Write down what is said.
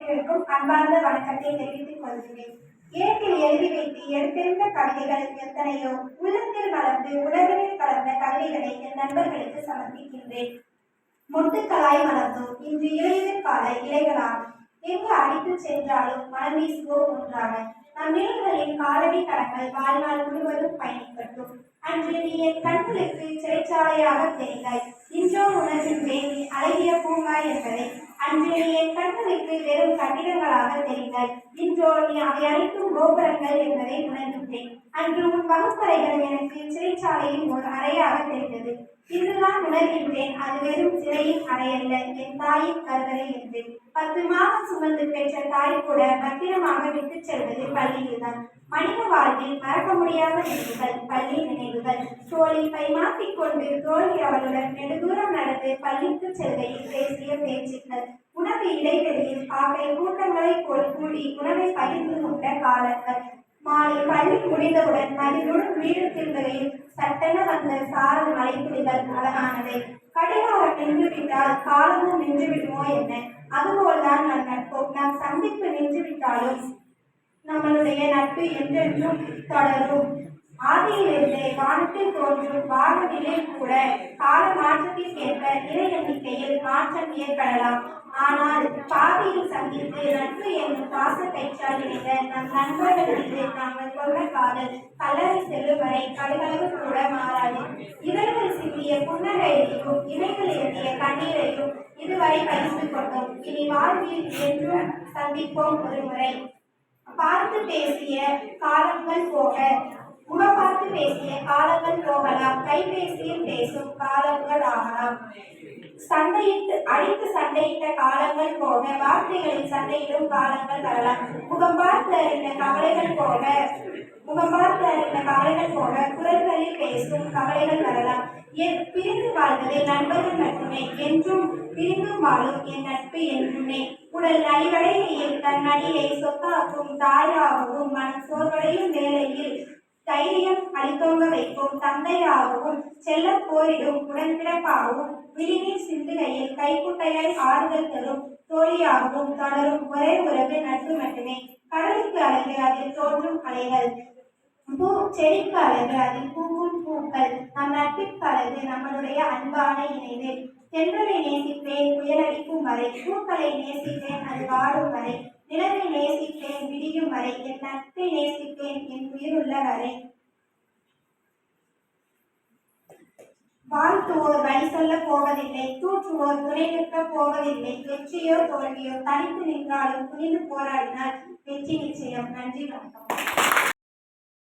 அன்பார்ந்த வணக்கத்தை தெரிவித்துக் கொள்கிறேன். ஏட்டில் எழுதி வைத்து எடுத்திருந்த கவிதைகள் எத்தனையோ உள்ளத்தில் வளர்ந்து உலகில் கலந்த கவிதைகளை என் நண்பர்களுக்கு சமர்ப்பிக்கின்றேன். மொட்டுக்களாய் மலர்ந்தோம் இன்று இளையுதிர் கால இலைகளாம் எங்கு அடித்து சென்றாலும் மனம் வீசுவோம் ஒன்றாக நம் நிலங்களின் காலடி கடங்கள் வாழ்நாள் முழுவதும் பயணிக்கட்டும். அன்று நீ என் கண்களுக்கு சிறைச்சாலையாக தெரிந்தாய். இன்றோ உணர்கின்றேன் நீ அழகிய பூங்காய் என்பதை. அன்று நீ என் கண்களுக்கு வெறும் கட்டிடங்களாக தெரிந்தாய். இன்றோ நீ அவை அனைத்தும் கோபுரங்கள் என்பதை உணர்கின்றேன். அன்று உன் வகுப்பறைகள் எனக்கு சிறைச்சாலையின் ஒரு அறையாக தெரிந்தது. இன்றுதான் உணர்கின்றேன் அது வெறும் சிறையின் அறையல்ல, என் தாயின் கருவறை என்று. 10 மாதம் சுமந்து பெற்ற தாய் கூட பத்திரமாக விட்டுச் செல்வது பள்ளியில்தான். மனித வாழ்வில் மறக்க முடியாத நினைவுகள் பள்ளி நினைவுகள். தோளில் பை மாட்டிக்கொண்டு தோழி அவளுடன் நெடுதூரம் நடந்து பள்ளிக்கு செல்கையில் பேசிய பேச்சுக்கள், உணவு இடைவெளியில் காக்கை கூட்டங்களை போல் கூடி உணவை பகிர்ந்து கொண்ட காலங்கள், மாலை பள்ளி முடிந்தவுடன் மதிலுடன் வீடு திரும்புகையில் சட்டென வந்த சாரல் மலைத்துளிகள் அழகானவை. கடிகாரம் நின்றுவிட்டால் காலமும் நின்று விடுமோ என்ன? அதுபோல்தான் நம் நட்பும். நம் சந்திப்பு நின்றுவிட்டாலும் நம்மளுடைய நட்பு என்றென்றும் தொடரும். ஆதியிலிருந்தே வானத்தில் தோன்றும் வானநிலை கூட கால மாற்றத்திற்கேற்ப நிலை எண்ணிக்கையில் மாற்றம் ஏற்படலாம். ஆனால் பாதையில் சந்தித்து நட்பு என்னும் பாச கயிற்றால் இணைந்த நம் நண்பர்கள் மீது நாங்கள் கொண்ட காதல் கல்லறை செல்லும் வரை கடுகளவு கூட மாறாது. இவர்கள் சிந்திய புன்னகையையும் இவைகள் எழுதிய கண்ணீரையும் இதுவரை பகிர்ந்து கொண்டோம். இனி வாழ்வில் என்றும் சந்திப்போம் ஒரு முறை. பார்த்து பேசிய காலங்கள் போக முகப்பார்த்து பேசிய காலங்கள் போகலாம், கைபேசியில் பேசும் காலங்கள் ஆகலாம். சண்டையிட்ட காலங்கள் போக வார்த்தைகளில் சண்டையிடும் காலங்கள் வரலாம். முகம் பார்த்து அறிந்த கவலைகள் போக குரல்களில் பேசும் கவலைகள் வரலாம். பிரிந்து வாழ்வதே நண்பர்கள் மட்டுமே. என்றும் பிரிந்தும் வாழும் என் நட்பு என்றுமே. உடல் நலிவடையில் தன் நடிகை சொத்தாக்கும் தாயாகவும், மனம் சோர்வடையும் வேளையில் தைரியம் அளித்தோங்க வைக்கும் தந்தையாகவும், செல்ல போரிடும் உடன்பிறப்பாகவும், விழிநீர் சிந்துகையில் கைக்குட்டையாய் ஆறுதல் தரும் தோழியாகவும் தொடரும் ஒரே உறவு நட்பு மட்டுமே. கடலுக்கு அழகு அதில் தோன்றும் அலைகள், செடிக்கு அழகு அதில் பூவும் பூக்கள். நம் நட்பிற்கு அழகு நம்மளுடைய அன்பான இணைவு. தென்றலை நேசிப்பேன் புயலடிக்கும் வரை, பூக்களை நேசிப்பேன் அது வாடும் வரை, நிலவை நேசிப்பேன் விடியும் வரை, என் நட்பை நேசிப்பேன் என் உயிருள்ள வரை. வாழ்த்துவோர் வழி சொல்ல போவதில்லை, தூற்றுவோர் துணை நிற்க போவதில்லை. வெற்றியோ தோல்வியோ தனித்து நின்றாலும் துணிந்து போராடினால் வெற்றி நிச்சயம். நன்றி, வணக்கம்.